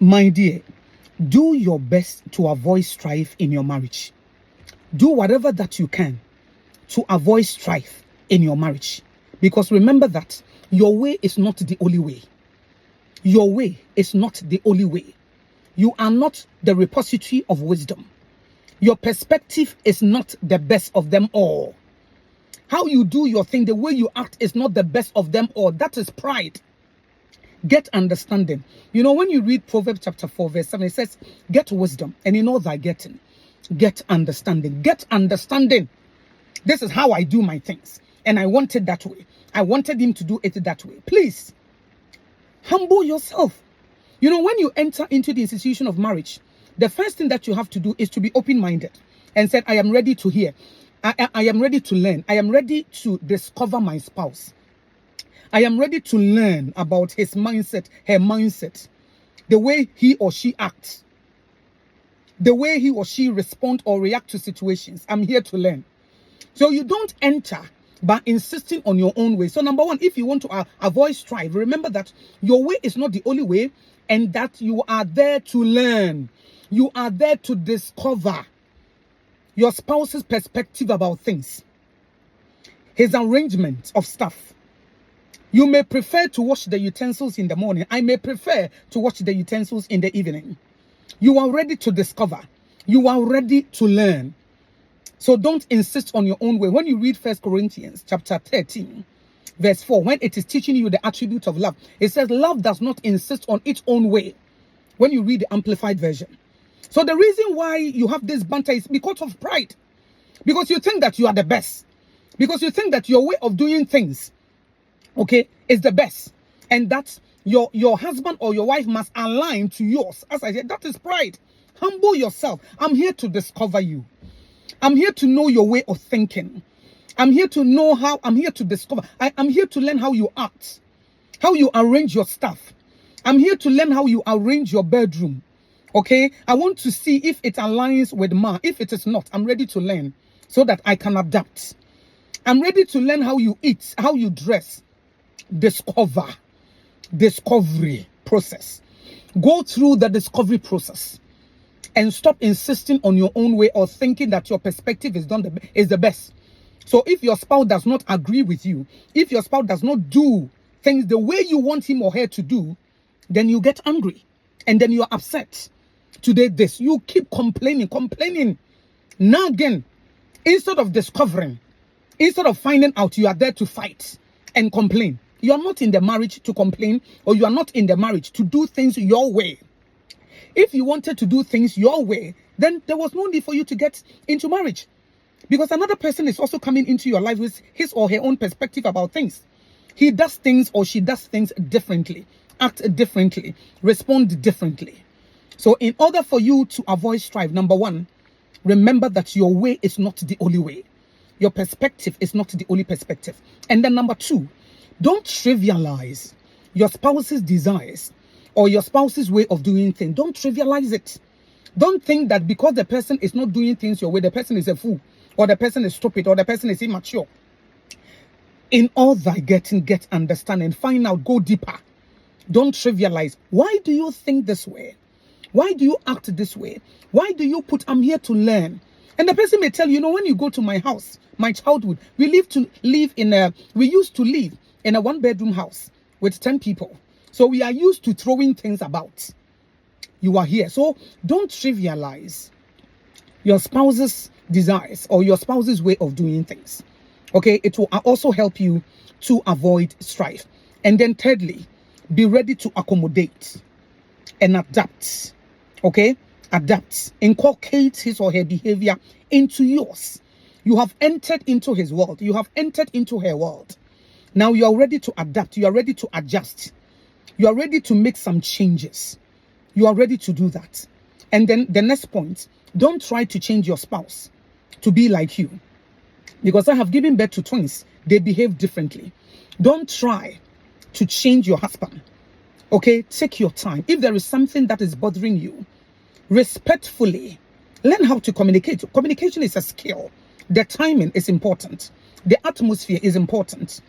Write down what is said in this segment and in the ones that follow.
My dear, do your best to avoid strife in your marriage. Do whatever that you can to avoid strife in your marriage. Because remember that your way is not the only way. Your way is not the only way. You are not the repository of wisdom. Your perspective is not the best of them all. How you do your thing, the way you act is not the best of them all. That is pride. Get understanding. You know, when you read Proverbs chapter 4, verse 7, it says, get wisdom, and in all thy getting, get understanding. Get understanding. This is how I do my things, and I want it that way. I wanted him to do it that way. Please, humble yourself. You know, when you enter into the institution of marriage, the first thing that you have to do is to be open-minded and say, I am ready to hear. I am ready to learn. I am ready to discover my spouse. I am ready to learn about his mindset, her mindset, the way he or she acts, the way he or she respond or react to situations. I'm here to learn. So you don't enter by insisting on your own way. So number one, if you want to avoid strife, remember that your way is not the only way and that you are there to learn. You are there to discover your spouse's perspective about things, his arrangement of stuff. You may prefer to wash the utensils in the morning. I may prefer to wash the utensils in the evening. You are ready to discover. You are ready to learn. So don't insist on your own way. When you read 1 Corinthians chapter 13, verse 4, when it is teaching you the attribute of love, it says love does not insist on its own way. When you read the Amplified Version. So the reason why you have this banter is because of pride. Because you think that you are the best. Because you think that your way of doing things, okay, is the best. And that your husband or your wife must align to yours. As I said, that is pride. Humble yourself. I'm here to discover you. I'm here to know your way of thinking. I'm here to know how, I'm here to discover. I'm here to learn how you act, how you arrange your stuff. I'm here to learn how you arrange your bedroom. Okay, I want to see if it aligns with mine. If it is not, I'm ready to learn so that I can adapt. I'm ready to learn how you eat, how you dress. Discovery process. Go through the discovery process and stop insisting on your own way or thinking that your perspective is the best. So if your spouse does not agree with you, if your spouse does not do things the way you want him or her to do, then you get angry and then you are upset. Today, you keep complaining, nagging, instead of discovering, instead of finding out. You are there to fight and complain. You are not in the marriage to complain, or you are not in the marriage to do things your way. If you wanted to do things your way, then there was no need for you to get into marriage, because another person is also coming into your life with his or her own perspective about things. He does things or she does things differently, act differently, respond differently. So in order for you to avoid strife, number one, remember that your way is not the only way. Your perspective is not the only perspective. And then number two, don't trivialize your spouse's desires or your spouse's way of doing things. Don't trivialize it. Don't think that because the person is not doing things your way, the person is a fool, or the person is stupid, or the person is immature. In all thy getting, get understanding. Find out, go deeper. Don't trivialize. Why do you think this way? Why do you act this way? Why do you put, I'm here to learn? And the person may tell you, when you go to my house, my childhood, we used to live in a 1-bedroom house with 10 people. So we are used to throwing things about. You are here. So don't trivialize your spouse's desires or your spouse's way of doing things. Okay, it will also help you to avoid strife. And then thirdly, be ready to accommodate and adapt. Okay, adapt, inculcate his or her behavior into yours. You have entered into his world. You have entered into her world. Now you are ready to adapt. You are ready to adjust. You are ready to make some changes. You are ready to do that. And then the next point, don't try to change your spouse to be like you. Because I have given birth to twins. They behave differently. Don't try to change your husband. Okay, take your time. If there is something that is bothering you, respectfully, learn how to communicate. Communication is a skill. The timing is important. The atmosphere is important.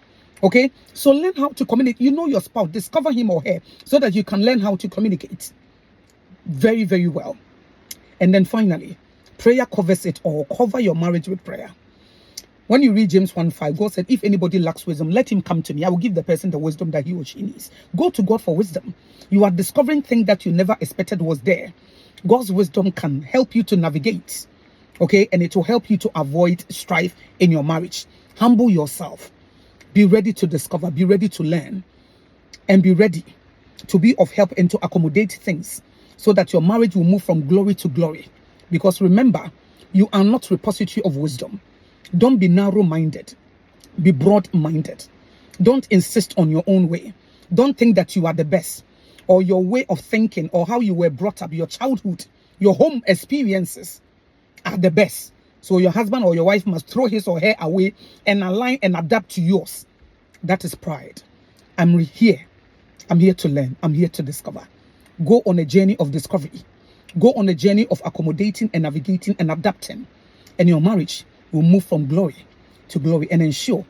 Okay, so learn how to communicate. You know your spouse, discover him or her so that you can learn how to communicate. very, very well. And then finally, prayer covers it all. Cover your marriage with prayer. When you read James 1:5, God said, if anybody lacks wisdom, let him come to me. I will give the person the wisdom that he or she needs. Go to God for wisdom. You are discovering things that you never expected was there. God's wisdom can help you to navigate, okay? And it will help you to avoid strife in your marriage. Humble yourself. Be ready to discover. Be ready to learn. And be ready to be of help and to accommodate things so that your marriage will move from glory to glory. Because remember, you are not repository of wisdom. Don't be narrow-minded. Be broad-minded. Don't insist on your own way. Don't think that you are the best, or your way of thinking, or how you were brought up, your childhood, your home experiences are the best. So your husband or your wife must throw his or her away and align and adapt to yours. That is pride. I'm here to learn. I'm here to discover. Go on a journey of discovery. Go on a journey of accommodating and navigating and adapting. And your marriage will move from glory to glory and ensure